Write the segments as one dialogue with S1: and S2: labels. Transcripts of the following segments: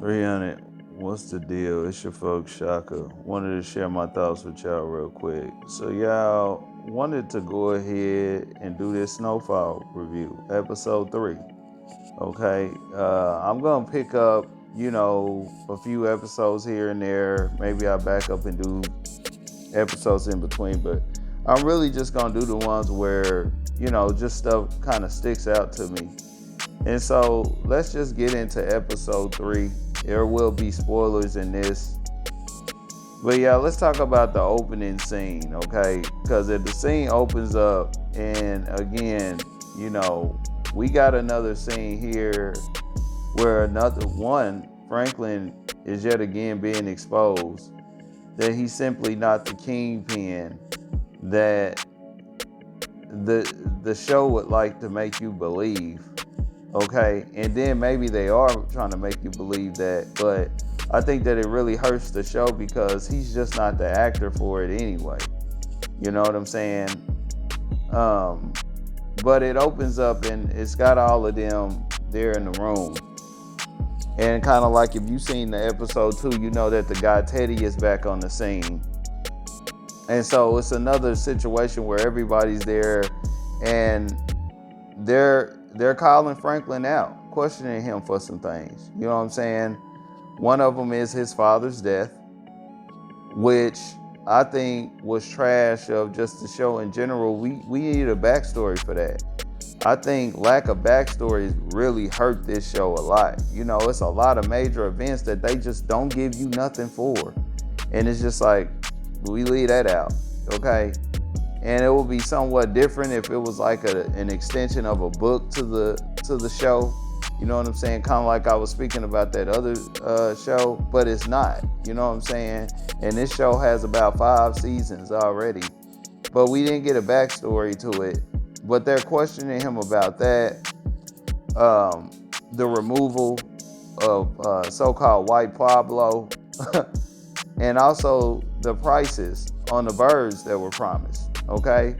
S1: 300, what's the deal? It's your folks, Shaka. Wanted to share my thoughts with y'all real quick. So, y'all wanted to go ahead and do this Snowfall review, episode 3. Okay, I'm going to pick up, a few episodes here and there. Maybe I'll back up and do episodes in between, but I'm really just going to do the ones where, just stuff kind of sticks out to me. And so let's just get into episode 3. There will be spoilers in this. But yeah, let's talk about the opening scene, okay? Because if the scene opens up, and again, we got another scene here where another one, Franklin, is yet again being exposed. That he's simply not the kingpin that the show would like to make you believe. Okay, and then maybe they are trying to make you believe that, but I think that it really hurts the show because he's just not the actor for it anyway. You know what I'm saying? But it opens up and it's got all of them there in the room. And kind of like if you've seen the episode 2, you know that the guy Teddy is back on the scene. And so it's another situation where everybody's there and they're calling Franklin out, questioning him for some things. You know what I'm saying? One of them is his father's death, which I think was trash of just the show in general. We need a backstory for that. I think lack of backstories really hurt this show a lot. It's a lot of major events that they just don't give you nothing for. And it's just like, we leave that out, okay? And it would be somewhat different if it was like an extension of a book to the show. You know what I'm saying? Kind of like I was speaking about that other show, but it's not. You know what I'm saying? And this show has about 5 seasons already. But we didn't get a backstory to it. But they're questioning him about that. The removal of so-called White Pablo. And also the prices on the birds that were promised. Okay?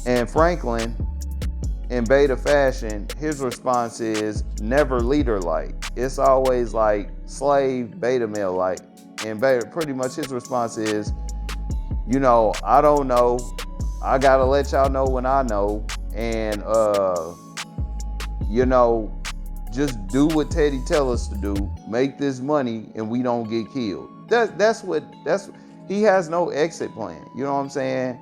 S1: And Franklin, in beta fashion, his response is never leader-like. It's always like slave beta male-like. And beta, pretty much his response is, I don't know. I gotta let y'all know when I know. And, just do what Teddy tell us to do. Make this money and we don't get killed. He has no exit plan. You know what I'm saying?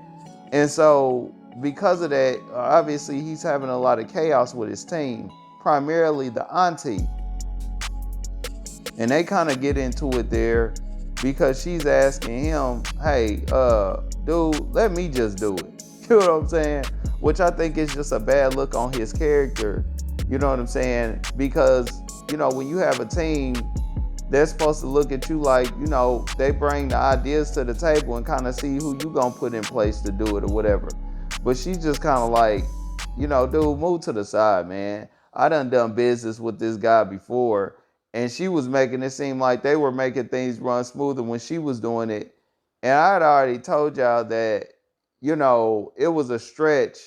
S1: And so because of that, obviously he's having a lot of chaos with his team, primarily the auntie. And they kind of get into it there because she's asking him, hey, dude, let me just do it. You know what I'm saying? Which I think is just a bad look on his character. You know what I'm saying? Because, when you have a team, they're supposed to look at you like, they bring the ideas to the table and kind of see who you gonna put in place to do it or whatever. But she's just kind of like, dude, move to the side, man. I done business with this guy before. And she was making it seem like they were making things run smoother when she was doing it. And I had already told y'all that, it was a stretch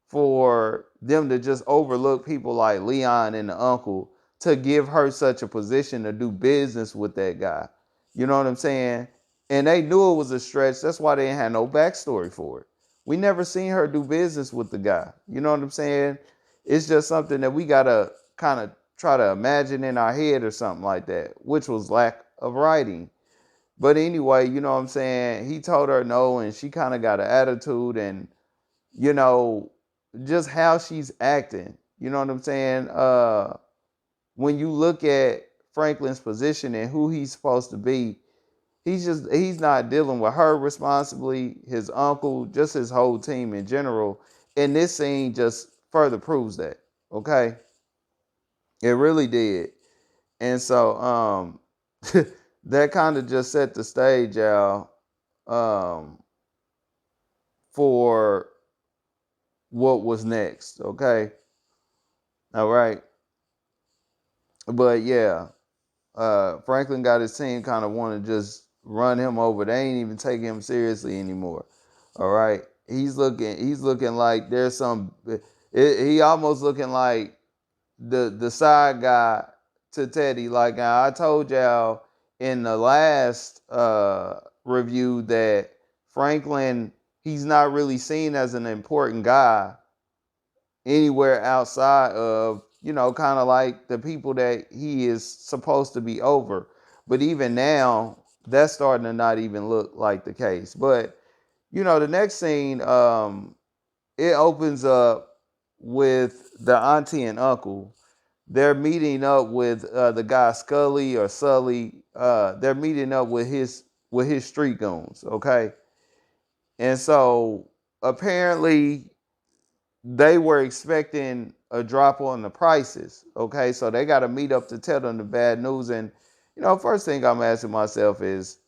S1: for them to just overlook people like Leon and the uncle to give her such a position to do business with that guy. You know what I'm saying? And they knew it was a stretch. That's why they didn't have no backstory for it. We never seen her do business with the guy. You know what I'm saying? It's just something that we got to kind of try to imagine in our head or something like that, which was lack of writing. But anyway, you know what I'm saying? He told her no, and she kind of got an attitude and, just how she's acting. You know what I'm saying? When you look at Franklin's position and who he's supposed to be, he's not dealing with her responsibly, his uncle, just his whole team in general. And this scene just further proves that. Okay? It really did. And so that kind of just set the stage, y'all, for what was next. Okay? All right. But yeah, Franklin got his team kind of want to just run him over. They ain't even taking him seriously anymore. All right. He's looking like there's he almost looking like the side guy to Teddy. Like I told y'all in the last review that Franklin, he's not really seen as an important guy anywhere outside of, kind of like the people that he is supposed to be over. But even now, that's starting to not even look like the case. But, the next scene, it opens up with the auntie and uncle. They're meeting up with the guy Scully or Sully. They're meeting up with his street goons, okay? And so apparently they were expecting a drop on the prices. Okay, so they got to meet up to tell them the bad news. And first thing I'm asking myself is,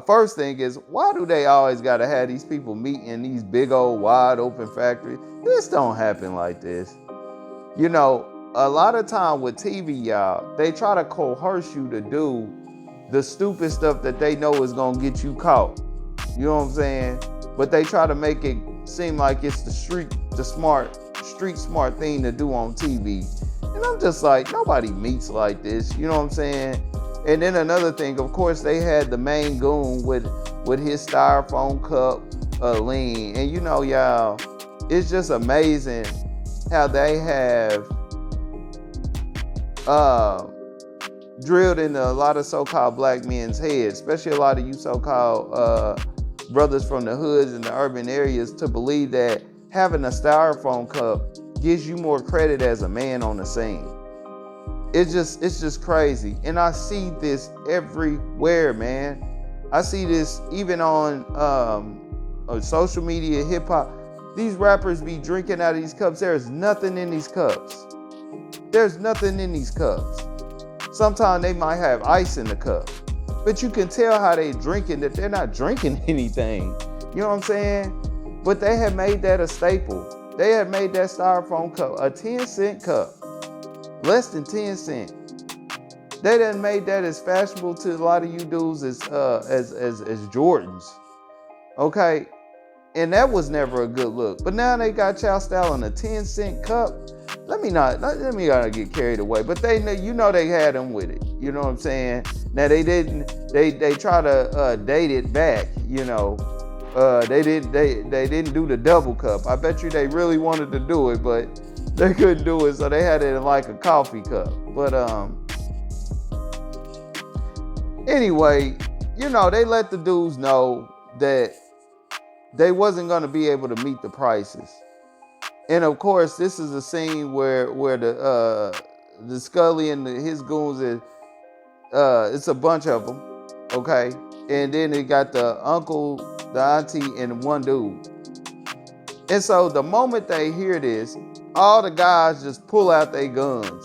S1: first thing is, why do they always got to have these people meet in these big old wide open factories? This don't happen like this. A lot of time with TV, y'all, they try to coerce you to do the stupid stuff that they know is gonna get you caught. You know what I'm saying? But they try to make it seem like it's the street smart thing to do on TV. And I'm just like, nobody meets like this. You know what I'm saying? And then another thing, of course, they had the main goon with his styrofoam cup of lean. And y'all, it's just amazing how they have drilled into a lot of so-called black men's heads, especially a lot of you so-called brothers from the hoods and the urban areas, to believe that having a styrofoam cup gives you more credit as a man on the scene. It's just crazy. And I see this everywhere, man. I see this even on social media, hip hop. These rappers be drinking out of these cups. There's nothing in these cups. There's nothing in these cups. Sometimes they might have ice in the cup, but you can tell how they drinking that they're not drinking anything. You know what I'm saying? But they have made that a staple. They have made that styrofoam cup a 10-cent cup, less than 10 cents. They done made that as fashionable to a lot of you dudes as Jordans. Okay, and that was never a good look. But now they got y'all style in a 10-cent cup. Let me not get carried away. But they had them with it. You know what I'm saying? Now they didn't. They try to date it back. They didn't do the double cup. I bet you they really wanted to do it, but they couldn't do it, so they had it in like a coffee cup. But anyway, they let the dudes know that they wasn't gonna be able to meet the prices. And of course, this is a scene where the Scully and his goons is it's a bunch of them, okay. And then they got the uncle, the auntie, and one dude. And so the moment they hear this, all the guys just pull out their guns.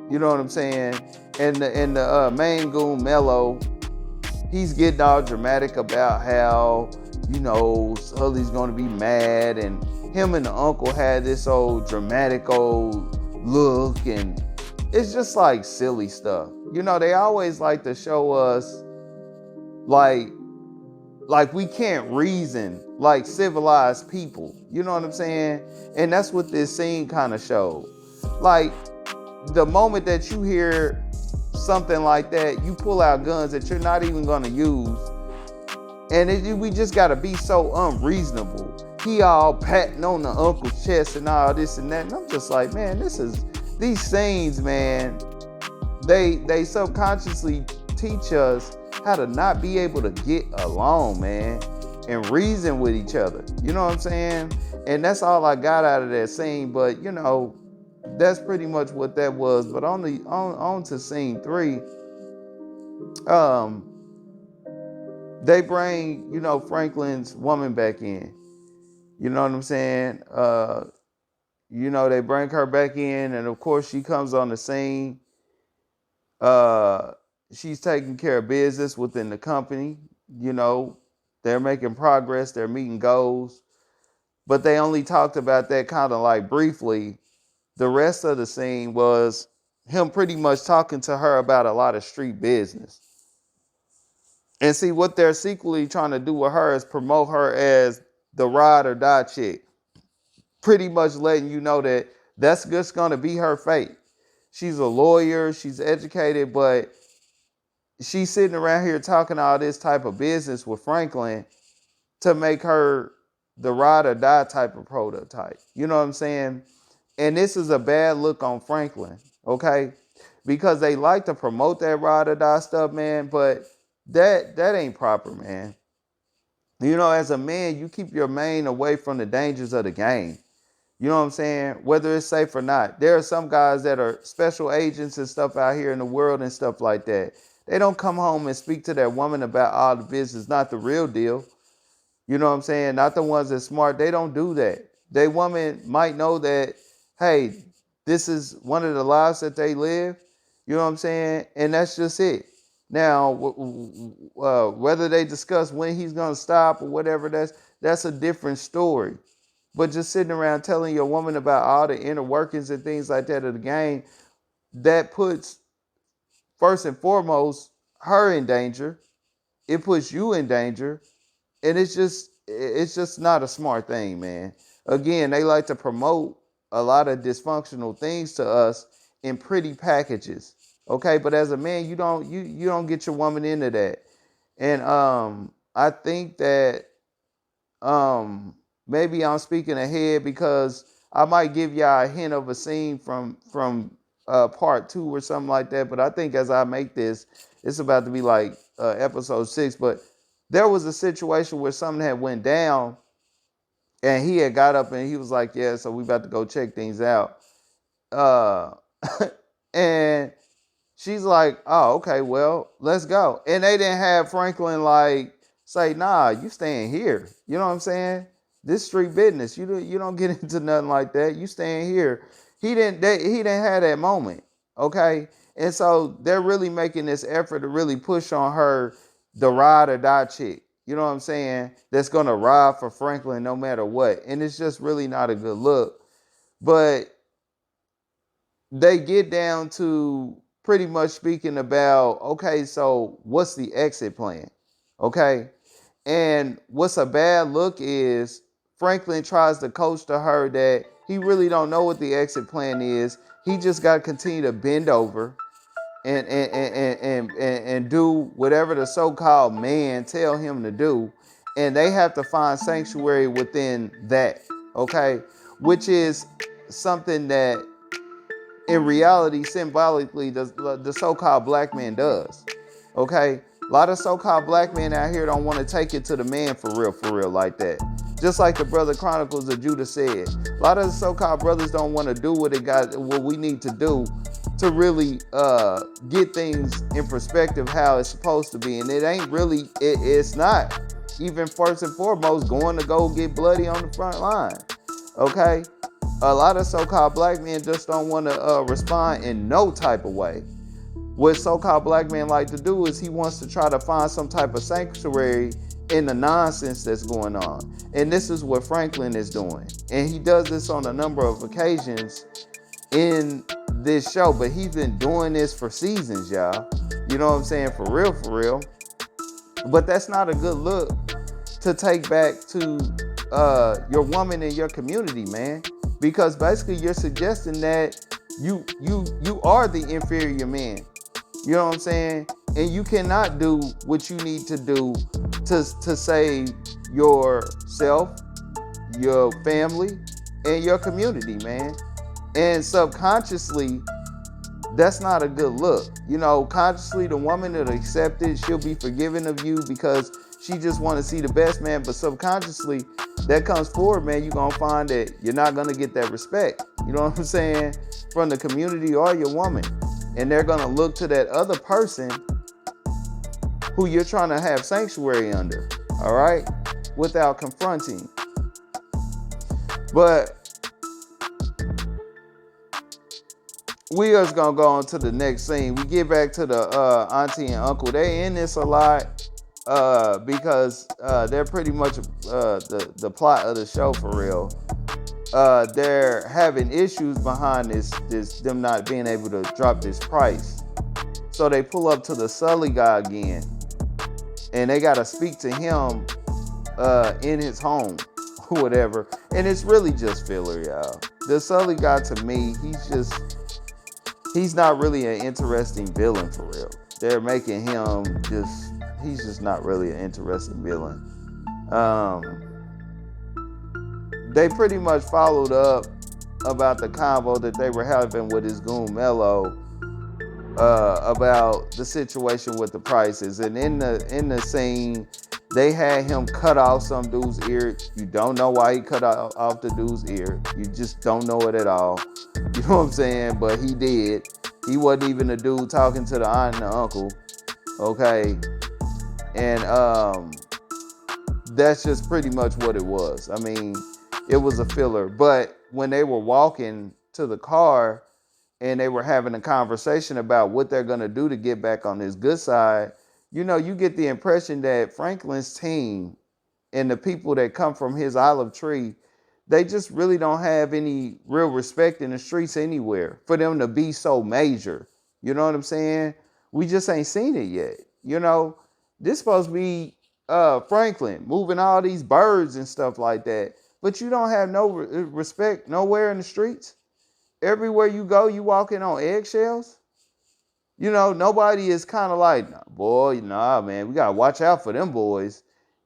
S1: You know what I'm saying? And the main goon, Mello, he's getting all dramatic about how Sully's gonna be mad, and him and the uncle had this old dramatic old look, and it's just like silly stuff. They always like to show us like we can't reason like civilized people. You know what I'm saying? And that's what this scene kind of showed. Like, the moment that you hear something like that, you pull out guns that you're not even gonna use. And we just gotta be so unreasonable. He all patting on the uncle's chest and all this and that. And I'm just like, man, these scenes, man, they subconsciously teach us how to not be able to get along, man, and reason with each other. You know what I'm saying? And that's all I got out of that scene. But, that's pretty much what that was. But on to scene 3, they bring, Franklin's woman back in. You know what I'm saying? They bring her back in, and of course she comes on the scene. She's taking care of business within the company. They're making progress. They're meeting goals. But they only talked about that kind of like briefly. The rest of the scene was him pretty much talking to her about a lot of street business. And see, what they're secretly trying to do with her is promote her as the ride or die chick. Pretty much letting you know that that's just going to be her fate. she's a lawyer, she's educated, but she's sitting around here talking all this type of business with Franklin to make her the ride or die type of prototype. You know what I'm saying? And this is a bad look on Franklin, okay? Because they like to promote that ride or die stuff, man, but that ain't proper, man. You know, as a man, you keep your mane away from the dangers of the game. You know what I'm saying? Whether it's safe or not. There are some guys that are special agents and stuff out here in the world and stuff like that. They don't come home and speak to that woman about all the business, not the real deal. You know what I'm saying? Not the ones that's smart. They don't do that. They woman might know that, hey, this is one of the lives that they live. You know what I'm saying? And that's just it. Now, whether they discuss when he's going to stop or whatever, that's a different story. But just sitting around telling your woman about all the inner workings and things like that of the game, that puts, first and foremost, her in danger. It puts you in danger. And it's just not a smart thing, man. Again, they like to promote a lot of dysfunctional things to us in pretty packages. Okay, but as a man, you don't get your woman into that. And I think that maybe I'm speaking ahead because I might give y'all a hint of a scene from part 2 or something like that. But I think as I make this, it's about to be like episode 6. But there was a situation where something had went down, and he had got up and he was like, "Yeah, so we about to go check things out." And she's like, "Oh, okay, well, let's go." And they didn't have Franklin like say, "Nah, you staying here." You know what I'm saying? This street business. You don't get into nothing like that. You staying here. He didn't have that moment. Okay. And so they're really making this effort to really push on her, the ride or die chick. You know what I'm saying? That's going to ride for Franklin no matter what. And it's just really not a good look. But they get down to pretty much speaking about, okay, so what's the exit plan? Okay. And what's a bad look is Franklin tries to coach to her that he really don't know what the exit plan is. He just got to continue to bend over and do whatever the so-called man tell him to do. And they have to find sanctuary within that, okay? Which is something that in reality, symbolically, the so-called black man does, okay? A lot of so-called black men out here don't want to take it to the man for real like that. Just like the Brother Chronicles of Judah said. A lot of the so-called brothers don't want to do what we need to do to really get things in perspective how it's supposed to be. And it ain't really, it's not even first and foremost going to go get bloody on the front line. Okay? A lot of so-called black men just don't want to respond in no type of way. What so-called black men like to do is he wants to try to find some type of sanctuary in the nonsense that's going on. And this is what Franklin is doing. And he does this on a number of occasions in this show, but he's been doing this for seasons, y'all. You know what I'm saying? For real. But that's not a good look to take back to your woman in your community, man. Because basically you're suggesting that you are the inferior man. You know what I'm saying? And you cannot do what you need to do to save yourself, your family, and your community, man. And subconsciously, that's not a good look. You know, consciously, the woman that accept it, she'll be forgiving of you because she just want to see the best, man. But subconsciously, that comes forward, man. You're going to find that you're not going to get that respect. You know what I'm saying? From the community or your woman. And they're going to look to that other person who you're trying to have sanctuary under. All right? Without confronting. But we are going to go on to the next scene. We get back to the auntie and uncle. They in this a lot because they're pretty much the plot of the show for real. They're having issues behind this them not being able to drop this price. So they pull up to the Sully guy again. And they got to speak to him in his home or whatever. And it's really just filler, y'all. The Sully guy, to me, he's not really an interesting villain for real. They're making him he's just not really an interesting villain. They pretty much followed up about the convo that they were having with his goon Mello about the situation with the prices. And in the scene, they had him cut off some dude's ear. You don't know why he cut off the dude's ear. You just don't know it at all. You know what I'm saying? But he did. He wasn't even a dude talking to the aunt and the uncle. Okay. And that's just pretty much what it was. I mean, it was a filler. But when they were walking to the car and they were having a conversation about what they're going to do to get back on his good side, you know, you get the impression that Franklin's team and the people that come from his olive tree, they just really don't have any real respect in the streets anywhere for them to be so major. You know what I'm saying? We just ain't seen it yet. You know, this supposed to be Franklin moving all these birds and stuff like that, but you don't have no respect nowhere in the streets. Everywhere you go, you walking on eggshells. You know, nobody is kind of like, nah, boy, nah, man, we gotta watch out for them boys.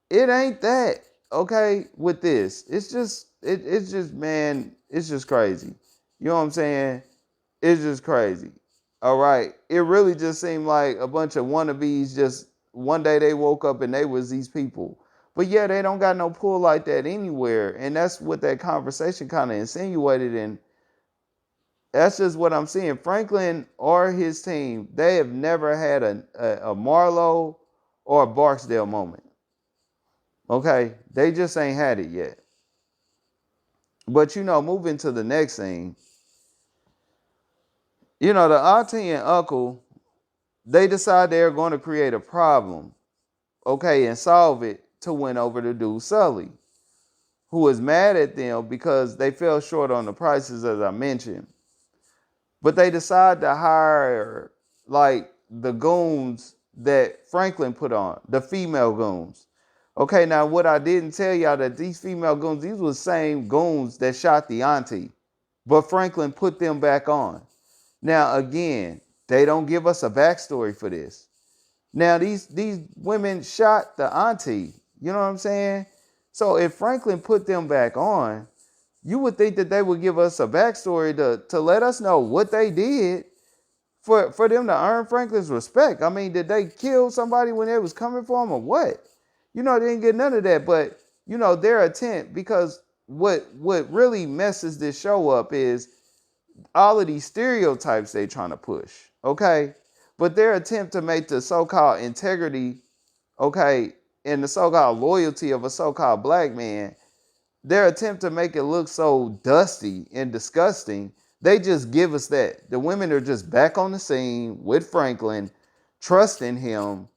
S1: It ain't that, okay, with this. It's just, man, it's just crazy. You know what I'm saying? It's just crazy. All right. It really just seemed like a bunch of wannabes just one day they woke up and they was these people. But yeah, they don't got no pull like that anywhere. And that's what that conversation kind of insinuated. And that's just what I'm seeing. Franklin or his team, they have never had a Marlowe or a Barksdale moment. Okay? They just ain't had it yet. But, you know, moving to the next scene, you know, the auntie and uncle, they decide they're going to create a problem, okay, and solve it to win over the dude Sully, who is mad at them because they fell short on the prices, as I mentioned. But they decide to hire, like, the goons that Franklin put on, the female goons. Okay, now what I didn't tell y'all that these female goons, these were the same goons that shot the auntie, but Franklin put them back on. Now, again, they don't give us a backstory for this. Now, these women shot the auntie. You know what I'm saying? So if Franklin put them back on, you would think that they would give us a backstory to let us know what they did for them to earn Franklin's respect. I mean, did they kill somebody when they was coming for him or what? You know, they didn't get none of that. But, you know, their attempt, because what really messes this show up is all of these stereotypes they trying to push, okay? But their attempt to make the so-called integrity, okay, and the so-called loyalty of a so-called black man, their attempt to make it look so dusty and disgusting, they just give us that. The women are just back on the scene with Franklin, trusting him.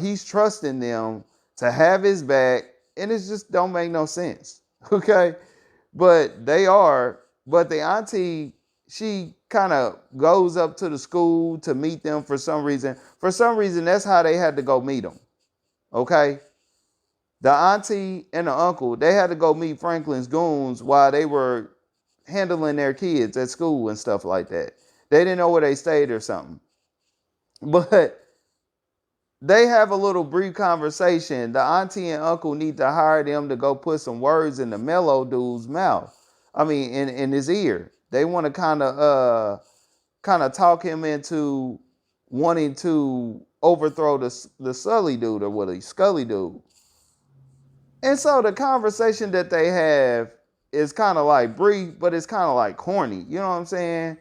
S1: He's trusting them to have his back, and it just don't make no sense, okay? But they are. But the auntie, she kind of goes up to the school to meet them for some reason. For some reason, that's how they had to go meet them. Okay? The auntie and the uncle, they had to go meet Franklin's goons while they were handling their kids at school and stuff like that. They didn't know where they stayed or something. But they have a little brief conversation. The auntie and uncle need to hire them to go put some words in the Mellow dude's mouth. I mean, in his ear. They want to kind of talk him into wanting to overthrow the Sully dude, or what, a Scully dude. And so the conversation that they have is kind of like brief, but it's kind of like corny. You know what I'm saying?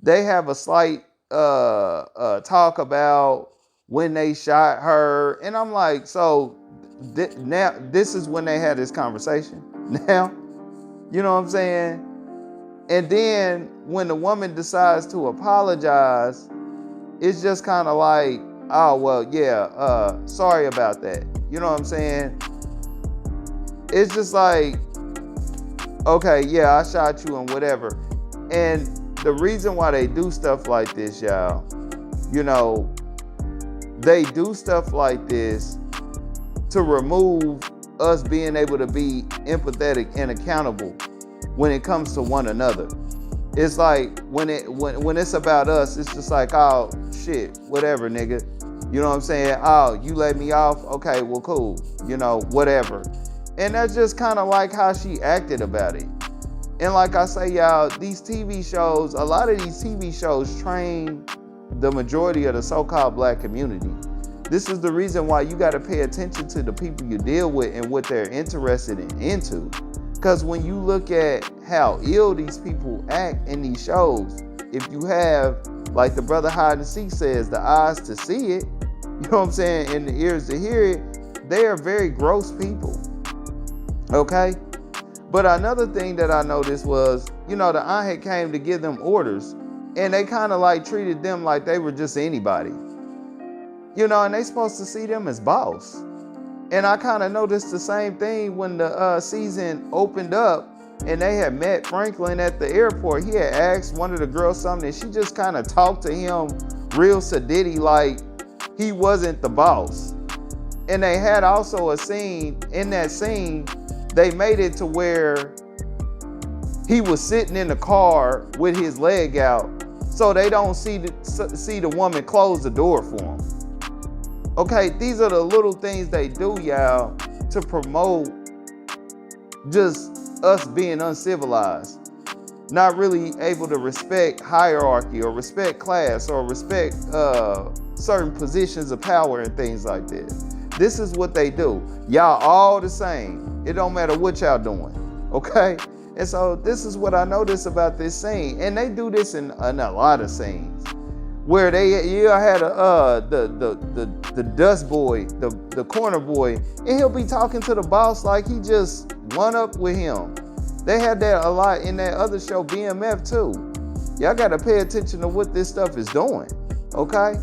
S1: They have a slight talk about when they shot her, and I'm like, so now this is when they had this conversation. Now. You know what I'm saying? And then when the woman decides to apologize, it's just kind of like, oh, well, yeah, sorry about that. You know what I'm saying? It's just like, okay, yeah, I shot you and whatever. And the reason why they do stuff like this, y'all, you know, they do stuff like this to remove us being able to be empathetic and accountable when it comes to one another. It's like when it's about us, it's just like, oh shit, whatever, nigga. You know what I'm saying? Oh, you let me off? Okay, well, cool. You know, whatever. And that's just kind of like how she acted about it. And like I say, y'all, these TV shows, a lot of these TV shows train the majority of the so-called black community. This is the reason why you got to pay attention to the people you deal with and what they're interested into. Because when you look at how ill these people act in these shows, if you have, like the brother Hide and Seek says, the eyes to see it, you know what I'm saying, and the ears to hear it, they are very gross people. Okay? But another thing that I noticed was, you know, the aunt had came to give them orders, and they kind of like treated them like they were just anybody. You know, and they supposed to see them as boss. And I kind of noticed the same thing when the season opened up and they had met Franklin at the airport. He had asked one of the girls something and she just kind of talked to him real sedity like he wasn't the boss. And they had also a scene, in that scene, they made it to where he was sitting in the car with his leg out so they don't see the woman close the door for him. Okay, these are the little things they do, y'all, to promote just us being uncivilized. Not really able to respect hierarchy or respect class or respect certain positions of power and things like this. This is what they do. Y'all all the same. It don't matter what y'all doing, okay? And so this is what I noticed about this scene. And they do this in a lot of scenes. Where you had the dust boy, the corner boy, and he'll be talking to the boss like he just one up with him. They had that a lot in that other show, BMF too. Y'all gotta pay attention to what this stuff is doing, okay?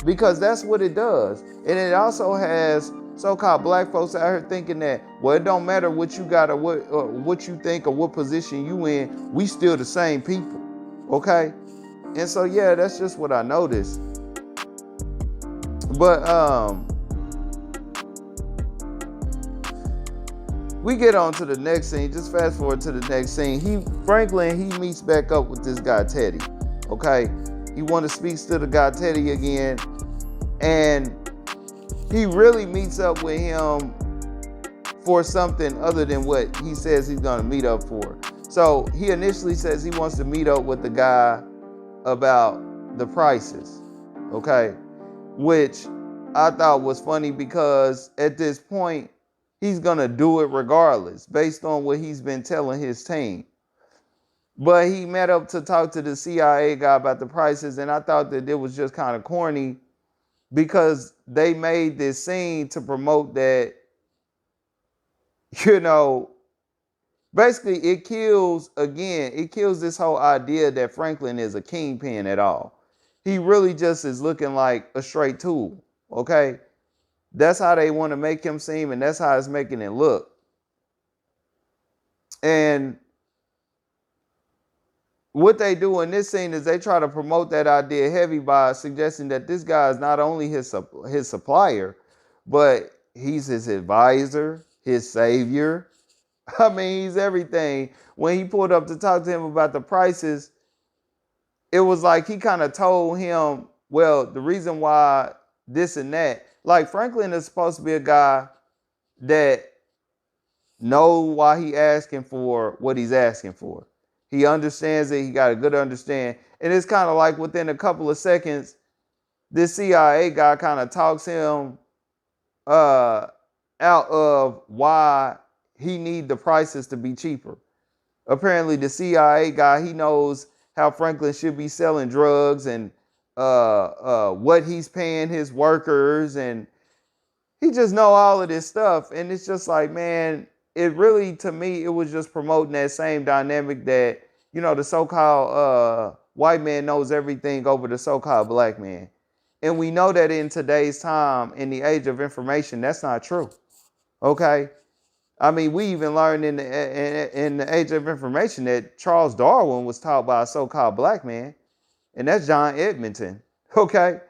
S1: Because that's what it does. And it also has so-called black folks out here thinking that, well, it don't matter what you got or what you think or what position you in, we still the same people, okay? And so, yeah, that's just what I noticed. But we get on to the next scene. Just fast forward to the next scene. Franklin meets back up with this guy, Teddy. Okay? He wants to speak to the guy, Teddy, again. And he really meets up with him for something other than what he says he's going to meet up for. So he initially says he wants to meet up with the guy about the prices, okay? Which I thought was funny because at this point, he's gonna do it regardless based on what he's been telling his team. But he met up to talk to the CIA guy about the prices, and I thought that it was just kind of corny because they made this scene to promote that, you know, basically, it kills this whole idea that Franklin is a kingpin at all. He really just is looking like a straight tool, okay? That's how they want to make him seem, and that's how it's making it look. And what they do in this scene is they try to promote that idea heavy by suggesting that this guy is not only his supplier, but he's his advisor, his savior. I mean, he's everything. When he pulled up to talk to him about the prices, it was like he kind of told him, well, the reason why this and that. Like Franklin is supposed to be a guy that know why he asking for what he's asking for. He understands it. He got a good understanding. And it's kind of like within a couple of seconds, this CIA guy kind of talks him out of why he need the prices to be cheaper. Apparently the CIA guy, he knows how Franklin should be selling drugs and what he's paying his workers, and he just know all of this stuff. And it's just like, man, it really, to me, it was just promoting that same dynamic that, you know, the so-called white man knows everything over the so-called black man. And we know that in today's time, in the age of information, that's not true. Okay? I mean, we even learned in the age of information that Charles Darwin was taught by a so-called black man, and that's John Edmonton, okay?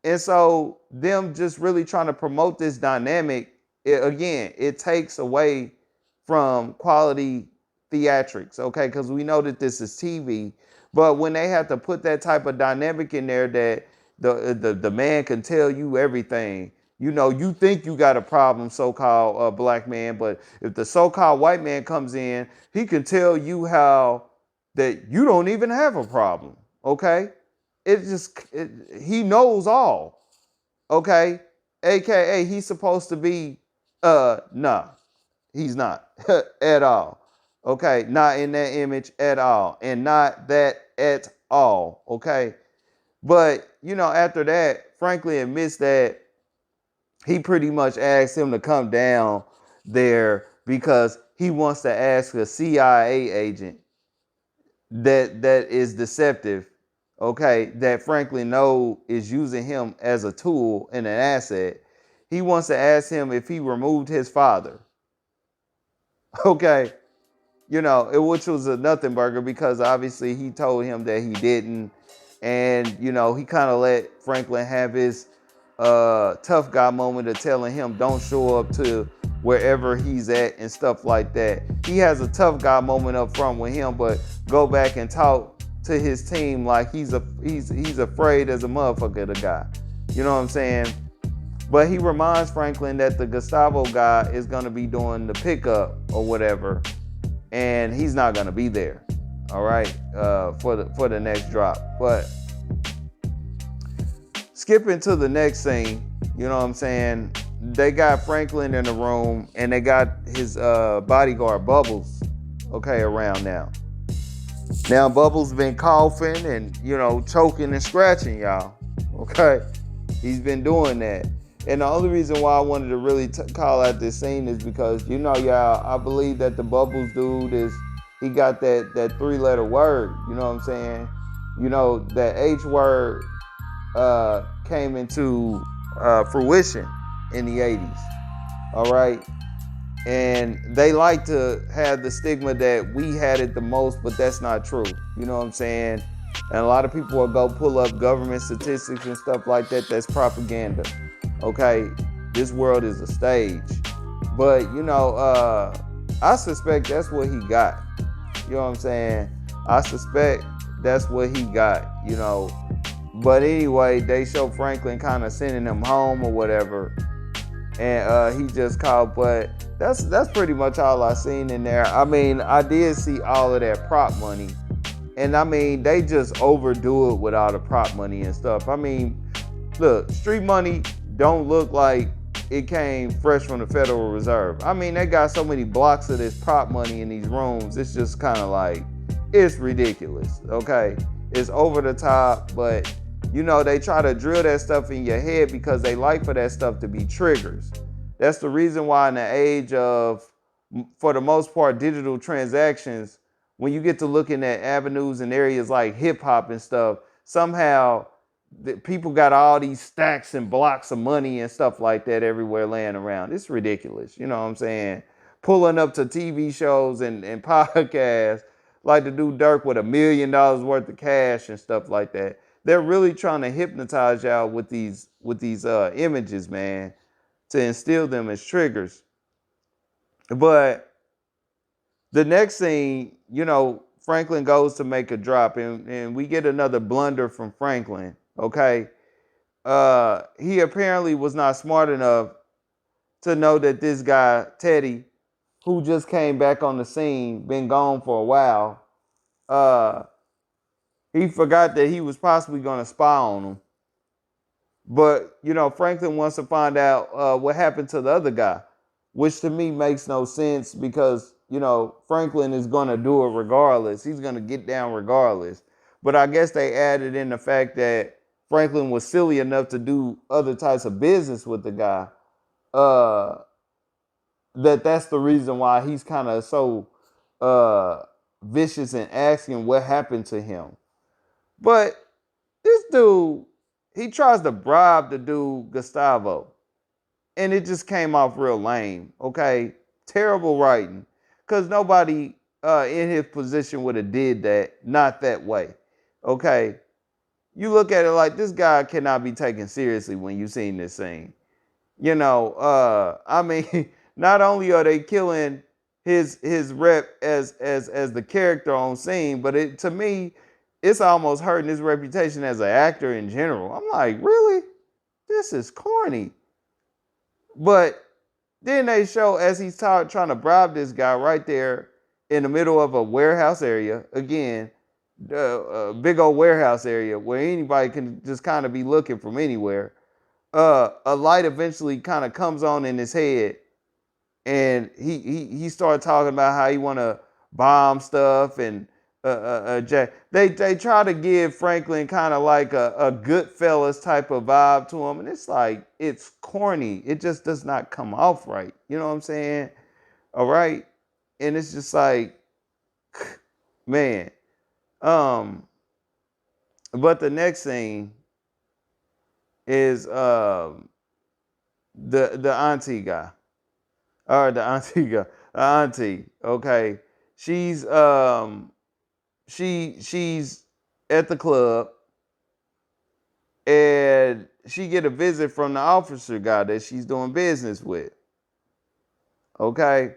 S1: And so them just really trying to promote this dynamic, it takes away from quality theatrics, okay? Because we know that this is TV. But when they have to put that type of dynamic in there that the man can tell you everything, you know, you think you got a problem, so-called black man, but if the so-called white man comes in, he can tell you how that you don't even have a problem, okay? He knows all, okay? AKA he's supposed to be, nah, he's not at all, okay? Not in that image at all, and not that at all, okay? But, you know, after that, Franklin admits that he pretty much asked him to come down there because he wants to ask a CIA agent that is deceptive, okay, that Franklin know is using him as a tool and an asset. He wants to ask him if he removed his father, okay, you know, which was a nothing burger because obviously he told him that he didn't. And, you know, he kind of let Franklin have his tough guy moment of telling him don't show up to wherever he's at and stuff like that. He has a tough guy moment up front with him, but go back and talk to his team like he's afraid as a motherfucker of the guy. You know what I'm saying? But he reminds Franklin that the Gustavo guy is going to be doing the pickup or whatever, and he's not going to be there. All right, for the next drop. But skipping to the next scene, you know what I'm saying? They got Franklin in the room, and they got his bodyguard Bubbles, okay, around now. Now Bubbles been coughing and, you know, choking and scratching, y'all. Okay, he's been doing that. And the only reason why I wanted to really call out this scene is because, you know, y'all, I believe that the Bubbles dude he got that 3-letter word, you know what I'm saying? You know, that H word came into fruition in the 80s, all right? And they like to have the stigma that we had it the most, but that's not true, you know what I'm saying? And a lot of people will go pull up government statistics and stuff like that. That's propaganda, okay? This world is a stage. But, you know, I suspect that's what he got. You know what I'm saying? I suspect that's what he got, you know. But anyway, they show Franklin kind of sending him home or whatever. And he just called, but that's pretty much all I seen in there. I mean, I did see all of that prop money. And I mean, they just overdo it with all the prop money and stuff. I mean, look, street money don't look like it came fresh from the Federal Reserve. I mean, they got so many blocks of this prop money in these rooms. It's just kind of like, it's ridiculous, okay? It's over the top, but, you know, they try to drill that stuff in your head because they like for that stuff to be triggers. That's the reason why in the age of, for the most part, digital transactions, when you get to looking at avenues and areas like hip hop and stuff, somehow people got all these stacks and blocks of money and stuff like that everywhere laying around. It's ridiculous. You know what I'm saying? Pulling up to TV shows and podcasts like the dude Dirk with $1 million worth of cash and stuff like that. They're really trying to hypnotize y'all with these images, man, to instill them as triggers. But the next scene, you know, Franklin goes to make a drop, and we get another blunder from Franklin, okay? He apparently was not smart enough to know that this guy, Teddy, who just came back on the scene, been gone for a while, he forgot that he was possibly going to spy on him. But, you know, Franklin wants to find out what happened to the other guy, which to me makes no sense because, you know, Franklin is going to do it regardless. He's going to get down regardless. But I guess they added in the fact that Franklin was silly enough to do other types of business with the guy. That's the reason why he's kind of so vicious in asking what happened to him. But this dude, he tries to bribe the dude Gustavo. And it just came off real lame, okay? Terrible writing. Because nobody in his position would have did that, not that way, okay? You look at it like this guy cannot be taken seriously when you seen this scene. You know, I mean, not only are they killing his rep as the character on scene, but to me, it's almost hurting his reputation as an actor in general. I'm like, really? This is corny. But then they show as he's trying to bribe this guy right there in the middle of a warehouse area. Again, a big old warehouse area where anybody can just kind of be looking from anywhere. A light eventually kind of comes on in his head, and he started talking about how he want to bomb stuff and Jack. They try to give Franklin kind of like a Goodfellas type of vibe to him, and it's like it's corny. It just does not come off right. You know what I'm saying? All right, and it's just like, man. But the next thing is the auntie guy. Or the auntie guy. Auntie, okay. She's she's at the club, and she get a visit from the officer guy that she's doing business with. Okay?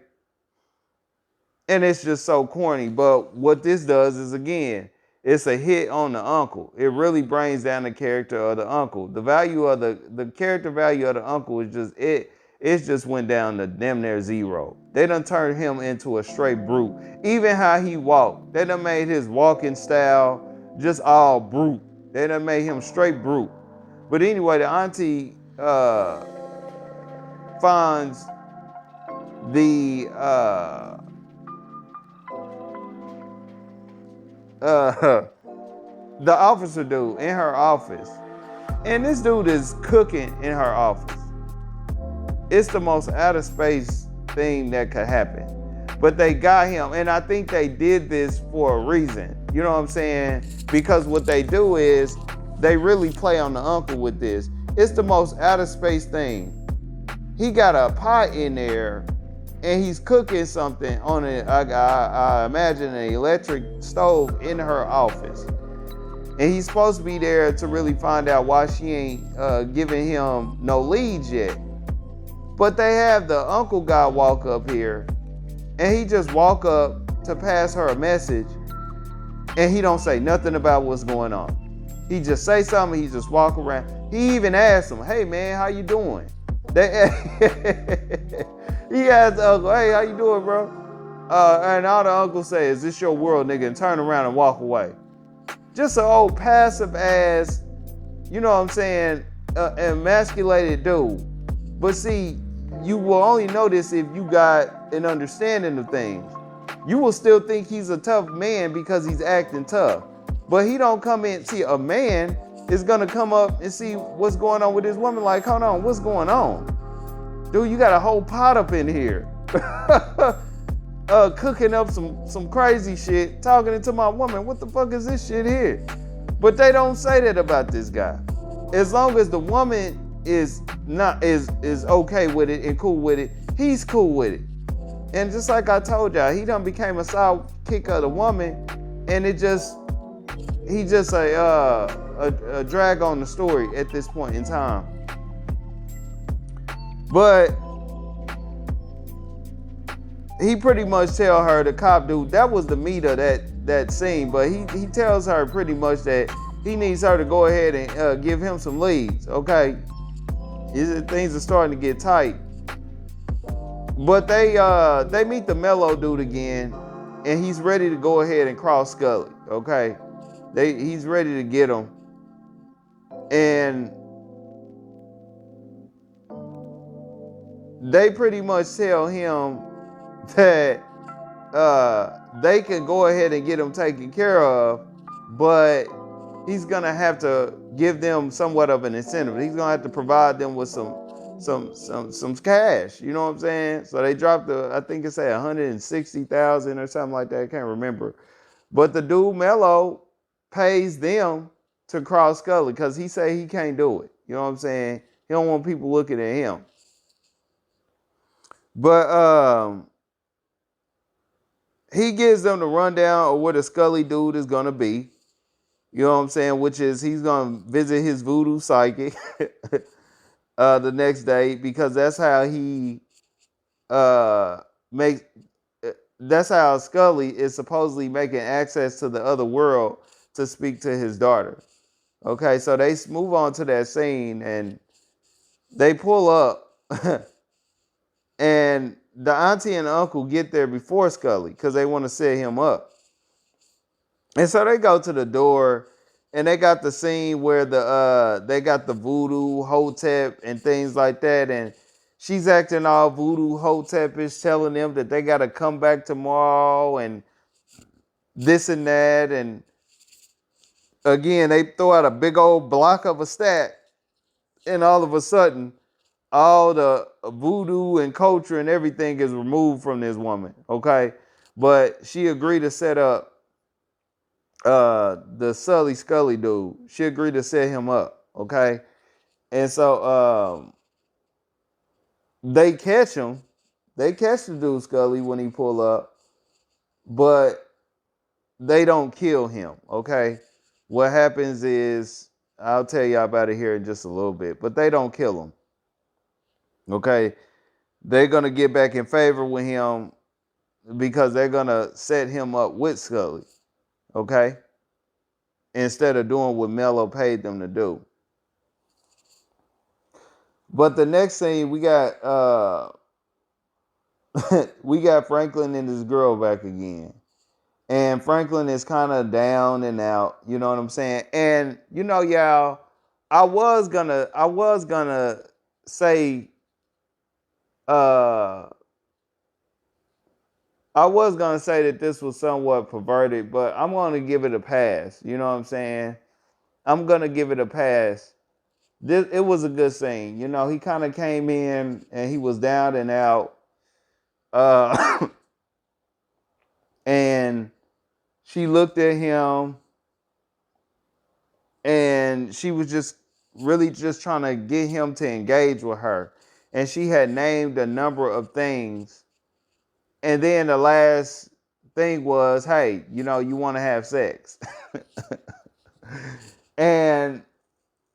S1: And it's just so corny. But what this does is, again, it's a hit on the uncle. It really brings down the character of the uncle. The value of the character value of the uncle is just it just went down to damn near zero. They done turned him into a straight brute. Even how he walked, they done made his walking style just all brute. They done made him straight brute. But anyway, the auntie finds the the officer dude in her office. And this dude is cooking in her office. It's the most out of space thing that could happen. But they got him, and I think they did this for a reason. You know what I'm saying? Because what they do is they really play on the uncle with this. It's the most out of space thing. He got a pot in there, and he's cooking something on I imagine an electric stove in her office. And he's supposed to be there to really find out why she ain't giving him no leads yet. But they have the uncle guy walk up here, and he just walk up to pass her a message, and he don't say nothing about what's going on. He just say something, he just walk around. He even asks him, "Hey man, how you doing?" He asked the uncle, "Hey, how you doing, bro?" And all the uncle say, "Is this your world, nigga?" and turn around and walk away. Just an old passive ass, you know what I'm saying, emasculated dude. But see, you will only know this if you got an understanding of things. You will still think he's a tough man because he's acting tough. But he don't come in. See, a man is going to come up and see what's going on with this woman. Like, hold on, what's going on? Dude, you got a whole pot up in here. Cooking up some crazy shit, talking to my woman. What the fuck is this shit here? But they don't say that about this guy. As long as the woman is okay with it and cool with it, he's cool with it. And just like I told y'all, he done became a sidekick of the woman, and he just a drag on the story at this point in time. But he pretty much tell her, the cop dude, that was the meat of that scene, but he tells her pretty much that he needs her to go ahead and give him some leads, okay? Things are starting to get tight. But they meet the mellow dude again, and he's ready to go ahead and cross Scully, okay? He's ready to get him. And they pretty much tell him that they can go ahead and get him taken care of, but he's gonna have to give them somewhat of an incentive. He's gonna have to provide them with some cash. You know what I'm saying? So they dropped I think it's at 160,000 or something like that. I can't remember. But the dude Mello pays them to cross Scully because he say he can't do it. You know what I'm saying? He don't want people looking at him. But he gives them the rundown of what a Scully dude is gonna be. You know what I'm saying? Which is he's gonna visit his voodoo psychic the next day, because that's how he makes that's how Scully is supposedly making access to the other world to speak to his daughter. Okay, so they move on to that scene and they pull up and the auntie and the uncle get there before Scully because they want to set him up. And so they go to the door and they got the scene where they got the voodoo hotep and things like that, and she's acting all voodoo hotepish, telling them that they gotta come back tomorrow and this and that. And again, they throw out a big old block of a stack, and all of a sudden, all the voodoo and culture and everything is removed from this woman. Okay, but she agreed to set up the Sully Scully dude. She agreed to set him up. Okay, and so they catch him. They catch the dude Scully when he pull up, but they don't kill him. Okay, what happens is I'll tell y'all about it here in just a little bit, but they don't kill him. Okay, they're gonna get back in favor with him because they're gonna set him up with Scully. Okay, instead of doing what Mello paid them to do. But the next thing we got we got Franklin and his girl back again. And Franklin is kind of down and out, you know what I'm saying? And you know, y'all, I was gonna say I was gonna say that this was somewhat perverted, but I'm gonna give it a pass. You know what I'm saying? I'm gonna give it a pass. It was a good scene. You know, he kind of came in and he was down and out. And she looked at him and she was just really just trying to get him to engage with her. And she had named a number of things. And then the last thing was, hey, you know, you want to have sex. And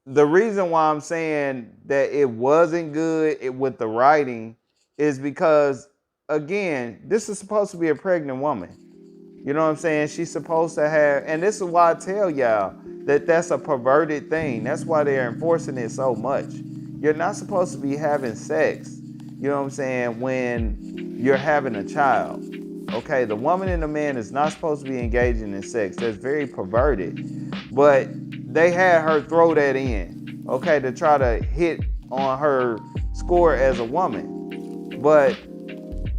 S1: the reason why I'm saying that it wasn't good with the writing is because, again, this is supposed to be a pregnant woman. You know what I'm saying? She's supposed to have, and this is why I tell y'all that that's a perverted thing. That's why they're enforcing it so much. You're not supposed to be having sex, you know what I'm saying, when you're having a child. Okay, the woman and the man is not supposed to be engaging in sex. That's very perverted. But they had her throw that in, okay, to try to hit on her score as a woman. But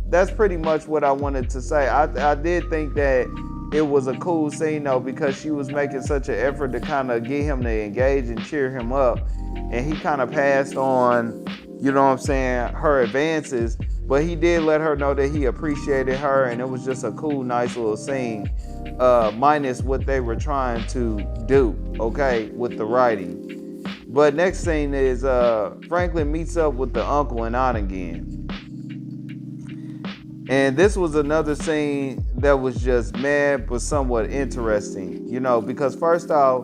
S1: that's pretty much what I wanted to say. I did think that it was a cool scene though, because she was making such an effort to kind of get him to engage and cheer him up, and he kind of passed on, you know what I'm saying, her advances, but he did let her know that he appreciated her, and it was just a cool, nice little scene, minus what they were trying to do, okay, with the writing. But next scene is Franklin meets up with the uncle and aunt again. And this was another scene that was just mad but somewhat interesting, you know, because first off,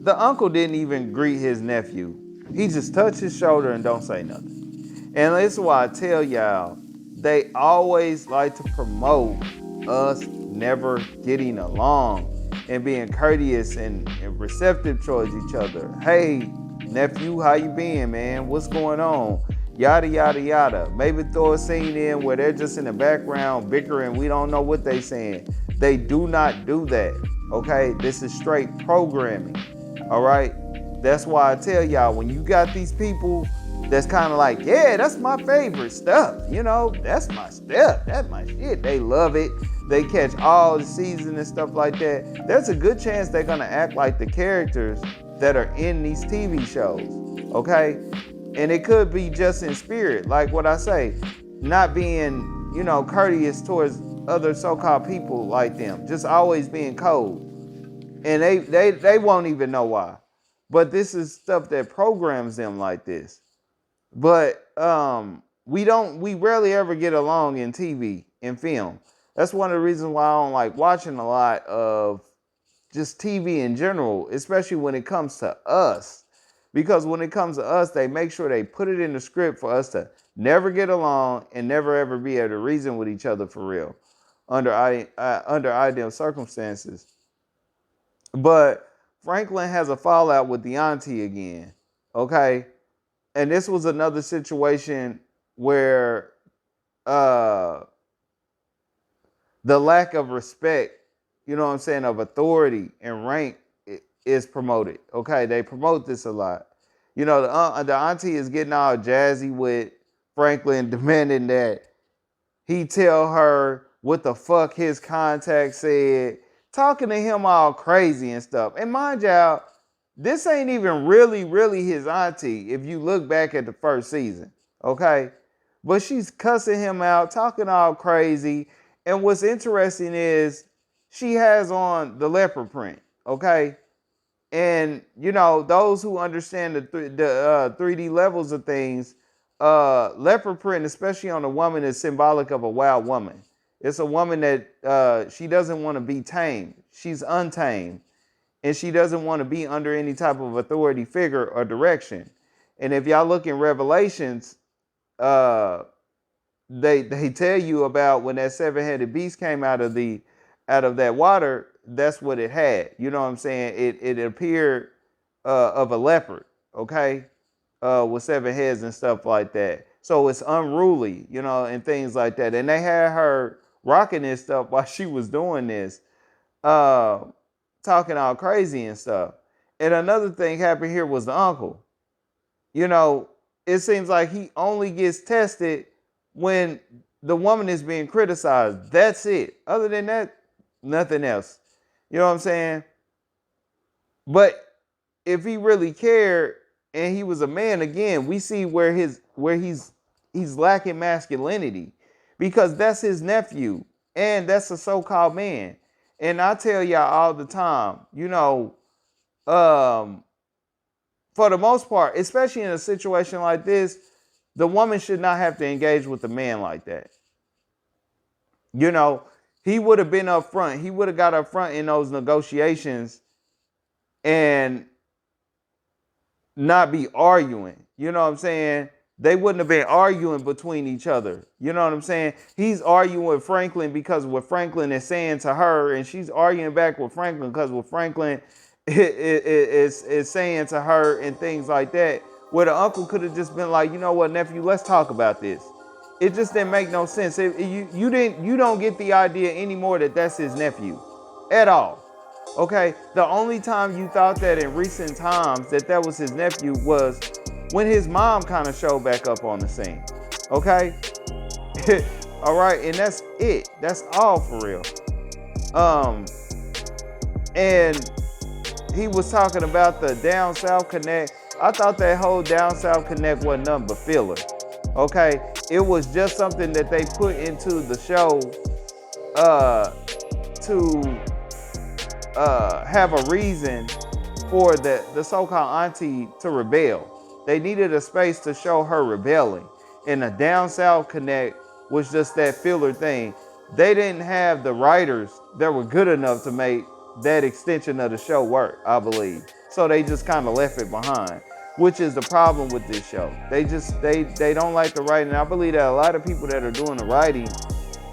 S1: the uncle didn't even greet his nephew. He just touched his shoulder and don't say nothing. And this is why I tell y'all, they always like to promote us never getting along and being courteous and receptive towards each other. Hey, nephew, how you been, man? What's going on? Yada, yada, yada. Maybe throw a scene in where they're just in the background bickering. We don't know what they're saying. They do not do that, okay? This is straight programming, all right? That's why I tell y'all, when you got these people that's kind of like, yeah, that's my favorite stuff. You know, that's my stuff. That's my shit. They love it. They catch all the season and stuff like that. There's a good chance they're going to act like the characters that are in these TV shows, okay? And it could be just in spirit, like what I say, not being, you know, courteous towards other so-called people like them, just always being cold. And they won't even know why. But this is stuff that programs them like this. But we rarely ever get along in TV and film. That's one of the reasons why I don't like watching a lot of just TV in general, especially when it comes to us. Because when it comes to us, they make sure they put it in the script for us to never get along and never ever be able to reason with each other for real. under ideal circumstances. But Franklin has a fallout with the auntie again. Okay, and this was another situation where uh, the lack of respect, you know what I'm saying, of authority and rank is promoted. Okay, they promote this a lot. You know, the auntie is getting all jazzy with Franklin, demanding that he tell her what the fuck his contact said, talking to him all crazy and stuff. And mind y'all, this ain't even really his auntie if you look back at the first season, okay? But she's cussing him out, talking all crazy. And what's interesting is she has on the leopard print, okay? And, you know, those who understand the 3D levels of things, leopard print, especially on a woman, is symbolic of a wild woman. It's a woman that she doesn't want to be tamed. She's untamed. And she doesn't want to be under any type of authority figure or direction. And if y'all look in Revelations, they tell you about when that seven-headed beast came out of that water. That's what it had. You know what I'm saying? It appeared of a leopard, okay, with seven heads and stuff like that. So it's unruly, you know, and things like that. And they had her rocking this stuff while she was doing this, talking all crazy and stuff. And another thing happened here was the uncle. You know, it seems like he only gets tested when the woman is being criticized. That's it. Other than that, nothing else. You know what I'm saying? But if he really cared and he was a man, again, we see where he's lacking masculinity, because that's his nephew and that's a so-called man. And I tell y'all all the time, you know, for the most part, especially in a situation like this, the woman should not have to engage with a man like that. You know, he would have been up front. He would have got up front in those negotiations and not be arguing. You know what I'm saying? They wouldn't have been arguing between each other. You know what I'm saying? He's arguing with Franklin because of what Franklin is saying to her, and she's arguing back with Franklin because what Franklin is saying to her and things like that. Where the uncle could have just been like, you know what, nephew, let's talk about this. It just didn't make no sense. You don't get the idea anymore that that's his nephew at all. Okay, the only time you thought that in recent times that was his nephew was when his mom kind of showed back up on the scene. Okay, all right, and that's it. That's all for real. And he was talking about the down south connect. I thought that whole down south connect wasn't nothing but filler. Okay, it was just something that they put into the show to have a reason for the so-called auntie to rebel. They needed a space to show her rebelling, and the down south connect was just that filler thing. They didn't have the writers that were good enough to make that extension of the show work, I believe. So they just kind of left it behind, which is the problem with this show. They don't like the writing. I believe that a lot of people that are doing the writing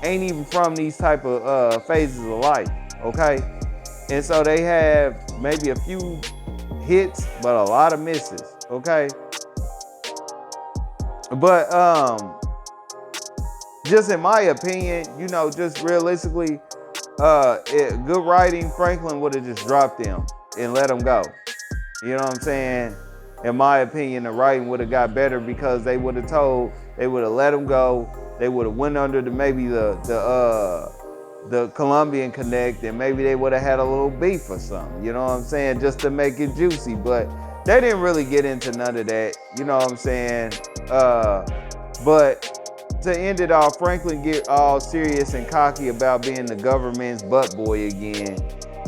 S1: ain't even from these type of phases of life, okay? And so they have maybe a few hits, but a lot of misses, okay? But just in my opinion, you know, just realistically, good writing, Franklin would have just dropped them and let them go. You know what I'm saying? In my opinion, the writing would have got better because they would have let him go. They would have went under the Colombian connect, and maybe they would have had a little beef or something. You know what I'm saying? Just to make it juicy. But they didn't really get into none of that. You know what I'm saying? But to end it all, Franklin get all serious and cocky about being the government's butt boy again,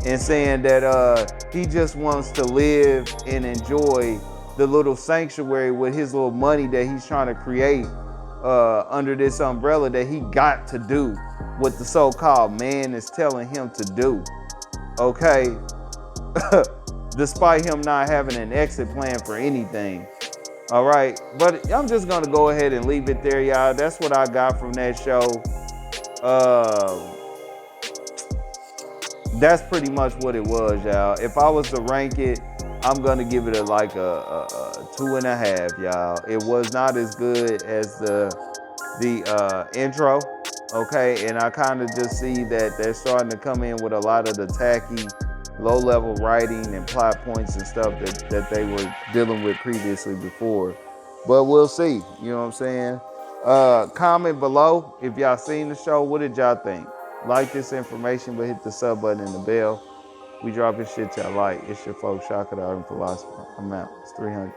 S1: and saying that he just wants to live and enjoy the little sanctuary with his little money that he's trying to create under this umbrella that he got to do what the so-called man is telling him to do. Okay? Despite him not having an exit plan for anything. All right? But I'm just going to go ahead and leave it there, y'all. That's what I got from that show. that's pretty much what it was, y'all. If I was to rank it, I'm gonna give it a 2.5, y'all. It was not as good as the intro, okay? And I kind of just see that they're starting to come in with a lot of the tacky, low-level writing and plot points and stuff that they were dealing with previously before. But we'll see. You know what I'm saying? Comment below if y'all seen the show. What did y'all think? Like this information, but hit the sub button and the bell. We dropping shit y'all like. It's your folks, Shaka the Art and Philosopher. I'm out. It's 300.